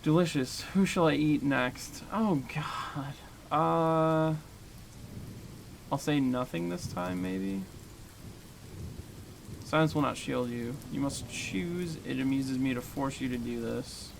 Delicious. Who shall I eat next? Oh, God. I'll say nothing this time, maybe? Silence will not shield you. You must choose. It amuses me to force you to do this.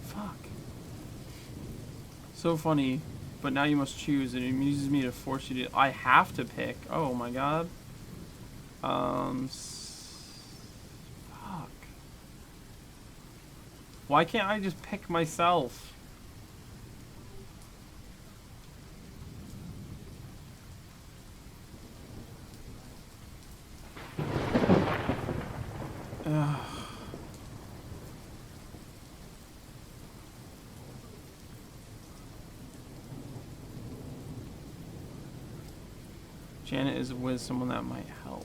Fuck. So funny. But now you must choose. It amuses me to force you to... I have to pick. Oh my god. Fuck. Why can't I just pick myself? Ugh. Janet is with someone that might help.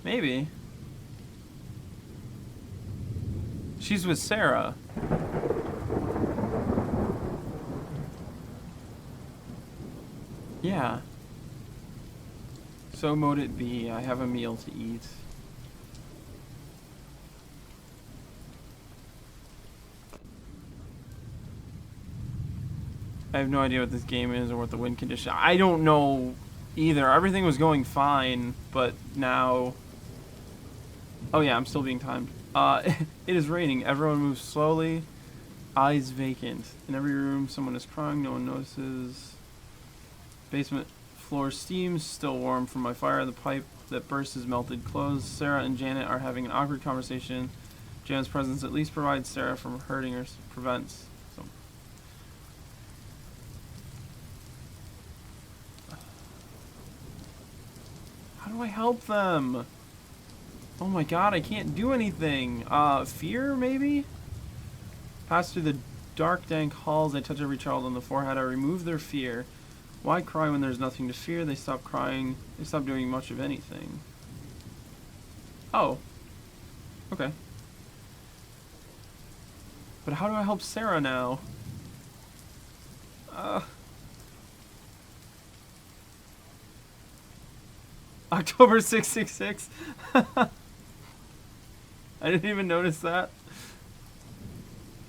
Maybe. She's with Sarah. Yeah. So mote it be. I have a meal to eat. I have no idea what this game is or what the win condition. I don't know either. Everything was going fine, but now... Oh yeah, I'm still being timed. It is raining. Everyone moves slowly. Eyes vacant. In every room, someone is crying. No one notices. Basement floor steams. Still warm from my fire. The pipe that burst is melted closed. Sarah and Janet are having an awkward conversation. Janet's presence at least provides Sarah from hurting or prevents. So. How do I help them? Oh my god, I can't do anything. Fear, maybe? Pass through the dark, dank halls. I touch every child on the forehead. I remove their fear. Why cry when there's nothing to fear? They stop crying. They stop doing much of anything. Oh. Okay. But how do I help Sarah now? October 666. I didn't even notice that.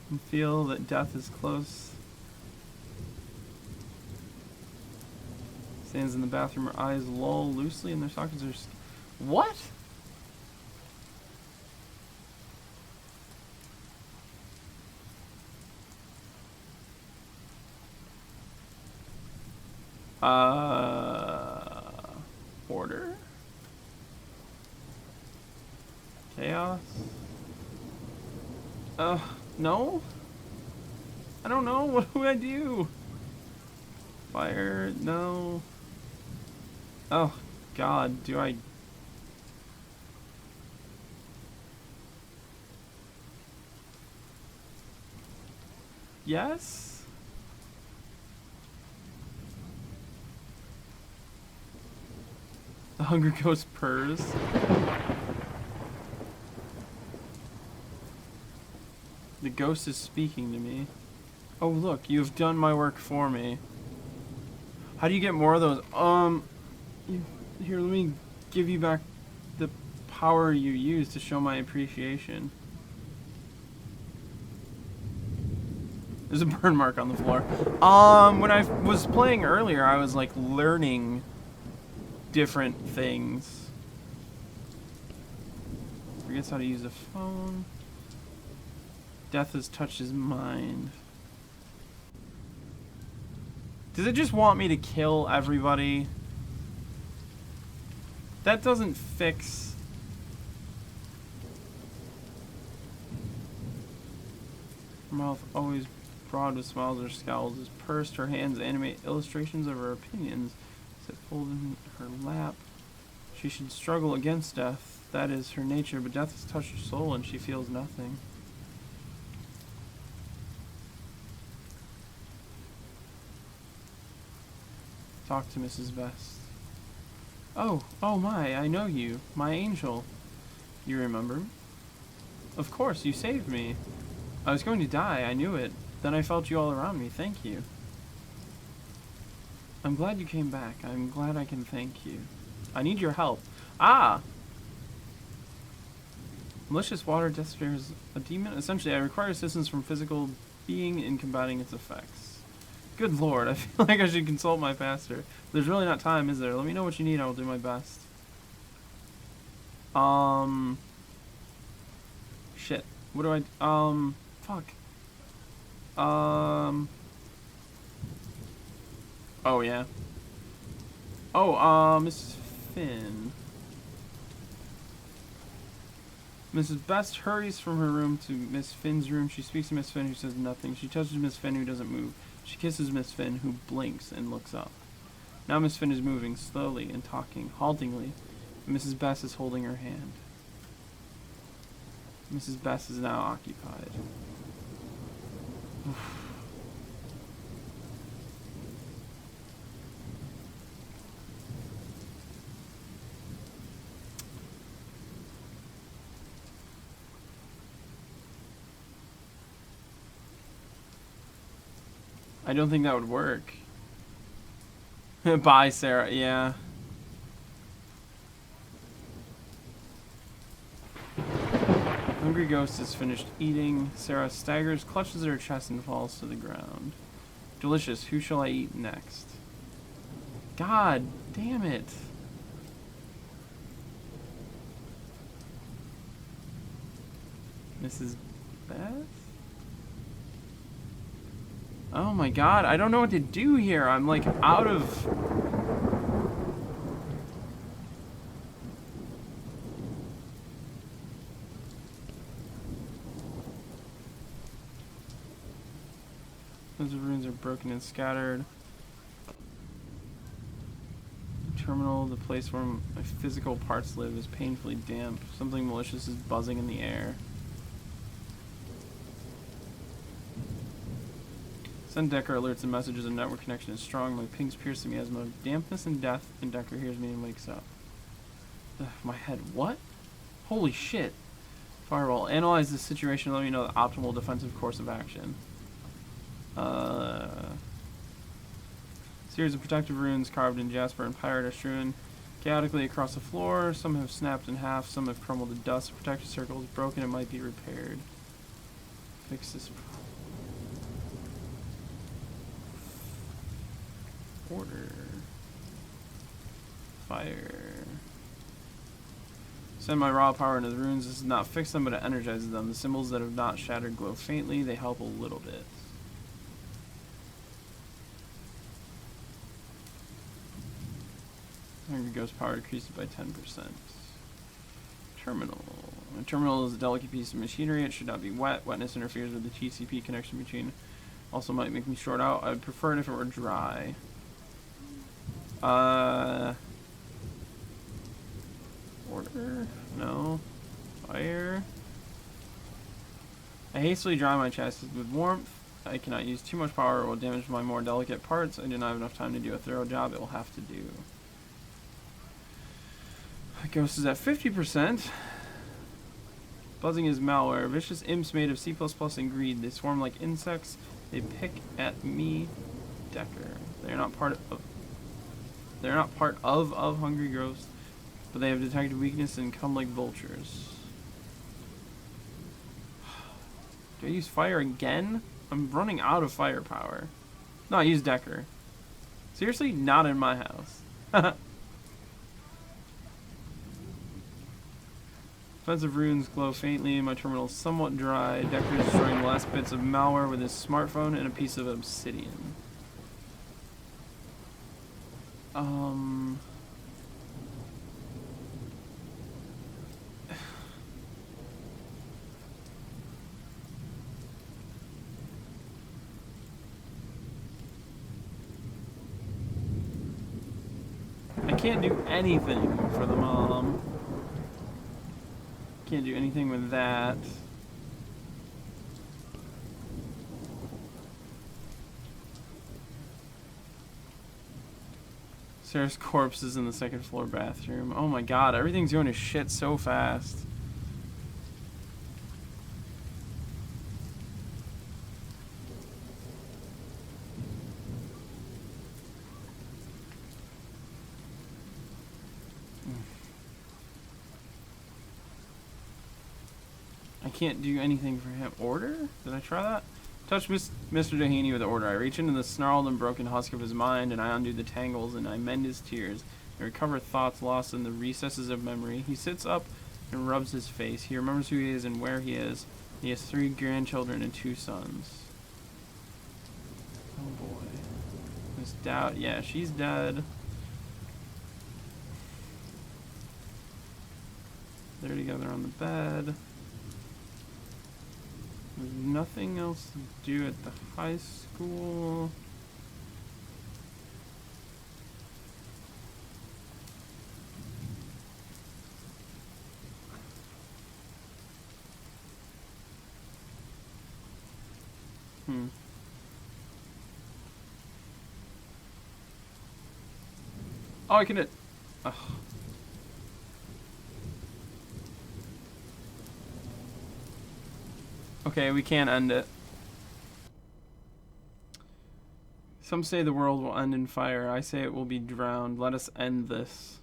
And feel that death is close. Stands in the bathroom, her eyes loll loosely in their sockets. What? Order? Chaos? No? I don't know. What do I do? Fire? No. Oh, God. Do I... Yes? The Hunger Ghost purrs. The ghost is speaking to me. Oh, look, you have done my work for me. How do you get more of those? Here, let me give you back the power you used to show my appreciation. There's a burn mark on the floor. When I was playing earlier, I was like learning different things. Forgets how to use a phone. Death has touched his mind. Does it just want me to kill everybody? That doesn't fix... Her mouth always broad with smiles or scowls is pursed. Her hands animate illustrations of her opinions. Sit folded in her lap. She should struggle against death. That is her nature, but death has touched her soul and she feels nothing. Talk to Mrs. Best. Oh my, I know you. My angel. You remember? Of course, you saved me. I was going to die, I knew it. Then I felt you all around me, thank you. I'm glad you came back. I'm glad I can thank you. I need your help. Ah! Malicious water destroys a demon. Essentially, I require assistance from physical being in combating its effects. Good lord, I feel like I should consult my pastor. There's really not time, is there? Let me know what you need, I will do my best. Shit. What do I... Fuck. Oh, yeah. Oh, Mrs. Finn. Mrs. Best hurries from her room to Miss Finn's room. She speaks to Miss Finn, who says nothing. She touches Miss Finn, who doesn't move. She kisses Miss Finn, who blinks and looks up. Now Miss Finn is moving, slowly and talking, haltingly. And Mrs. Best is holding her hand. Mrs. Best is now occupied. I don't think that would work. Bye, Sarah. Yeah. Hungry Ghost is finished eating. Sarah staggers, clutches at her chest, and falls to the ground. Delicious. Who shall I eat next? God damn it. Mrs. Beth? Oh my god, I don't know what to do here. I'm like out of... Those runes are broken and scattered. Terminal, the place where my physical parts live, is painfully damp. Something malicious is buzzing in the air. Send Decker alerts and messages. A network connection is strong. My pings pierce the miasma of dampness and death, and Decker hears me and wakes up. Ugh, my head. What? Holy shit. Firewall. Analyze this situation and let me know the optimal defensive course of action. Series of protective runes carved in jasper and pyrite are strewn chaotically across the floor. Some have snapped in half. Some have crumbled to dust. The protective circle is broken and might be repaired. Fix this problem. Order. Fire. Send my raw power into the runes. This does not fix them, but it energizes them. The symbols that have not shattered glow faintly. They help a little bit. Hungry Ghost power decreases by 10%. Terminal. A terminal is a delicate piece of machinery. It should not be wet. Wetness interferes with the TCP connection between. Also might make me short out. I'd prefer it if it were dry. Order? No. Fire. I hastily dry my chest with warmth. I cannot use too much power or will damage my more delicate parts. I do not have enough time to do a thorough job. It will have to do. Ghost is at 50%. Buzzing is malware. Vicious imps made of C++ and greed. They swarm like insects. They pick at me, Decker. They are not part of. They're not part of Hungry Ghost, but they have detected weakness and come like vultures. Do I use fire again? I'm running out of firepower. No, I use Decker. Seriously? Not in my house. Defensive runes glow faintly. My terminal is somewhat dry. Decker is destroying the last bits of malware with his smartphone and a piece of obsidian. I can't do anything for the mom. Can't do anything with that. Sarah's corpse is in the second floor bathroom. Oh my god, everything's going to shit so fast. I can't do anything for him. Order? Did I try that? Touch Mr. Dehaney with the order. I reach into the snarled and broken husk of his mind, and I undo the tangles, and I mend his tears, and recover thoughts lost in the recesses of memory. He sits up and rubs his face. He remembers who he is and where he is. He has 3 grandchildren and 2 sons. Oh boy. Miss Doubt. Yeah, she's dead. They're together on the bed. There's nothing else to do at the high school. Oh, I can hit. Ugh. Okay, we can't end it. Some say the world will end in fire. I say it will be drowned. Let us end this.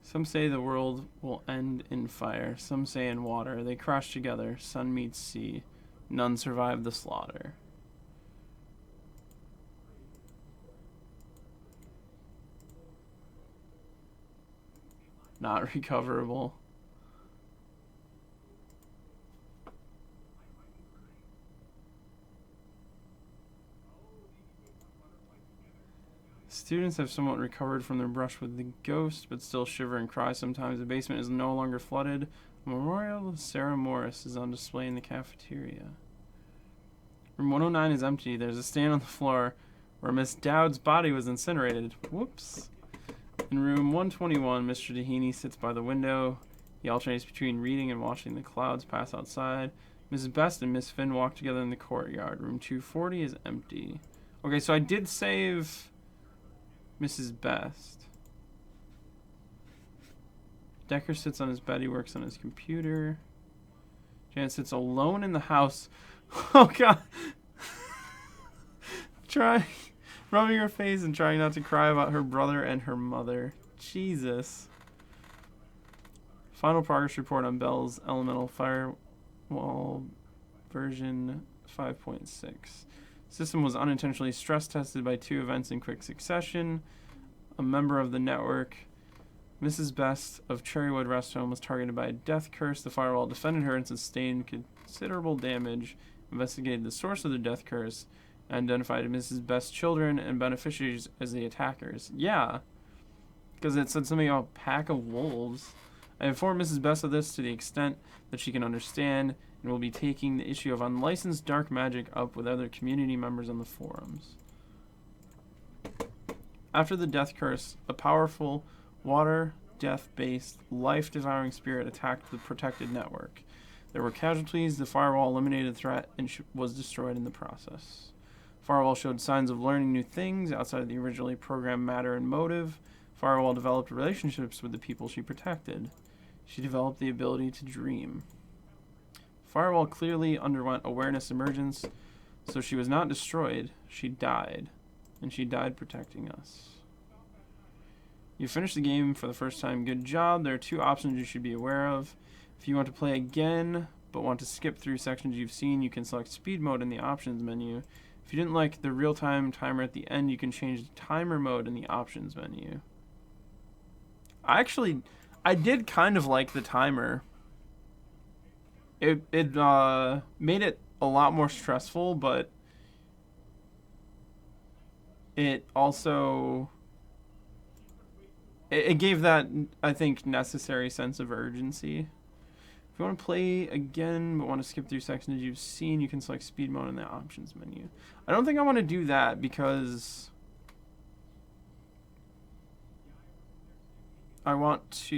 Some say the world will end in fire. Some say in water. They crash together. Sun meets sea. None survive the slaughter. Not recoverable. Students have somewhat recovered from their brush with the ghost, but still shiver and cry sometimes. The basement is no longer flooded. A memorial to Sarah Morris is on display in the cafeteria. Room 109 is empty. There's a stain on the floor where Miss Dowd's body was incinerated. Whoops. In room 121, Mr. Dehaney sits by the window. He alternates between reading and watching the clouds pass outside. Mrs. Best and Miss Finn walk together in the courtyard. Room 240 is empty. Okay, so I did save Mrs. Best. Decker sits on his bed. He works on his computer. Janet sits alone in the house. Oh, God. Rubbing her face and trying not to cry about her brother and her mother. Jesus. Final progress report on Bell's Elemental Firewall version 5.6. System was unintentionally stress tested by 2 events in quick succession. A member of the network, Mrs. Best of Cherrywood Rest Home, was targeted by a death curse. The firewall defended her and sustained considerable damage. Investigated the source of the death curse. Identified Mrs. Best's children and beneficiaries as the attackers. Yeah, because it said something about a pack of wolves. I informed Mrs. Best of this to the extent that she can understand, and will be taking the issue of unlicensed dark magic up with other community members on the forums. After the death curse, a powerful water death-based life-devouring spirit attacked the protected network. There were casualties. The firewall eliminated the threat and was destroyed in the process. Firewall showed signs of learning new things outside of the originally programmed matter and motive. Firewall developed relationships with the people she protected. She developed the ability to dream. Firewall clearly underwent awareness emergence, so she was not destroyed. She died, and she died protecting us. You finished the game for the first time. Good job. There are 2 options you should be aware of. If you want to play again, but want to skip through sections you've seen, you can select speed mode in the options menu. If you didn't like the real-time timer at the end, you can change the timer mode in the options menu. I did kind of like the timer. It made it a lot more stressful, but it also it gave that, I think, necessary sense of urgency. If you want to play again but want to skip through sections you've seen, you can select speed mode in the options menu. I don't think I want to do that because I want to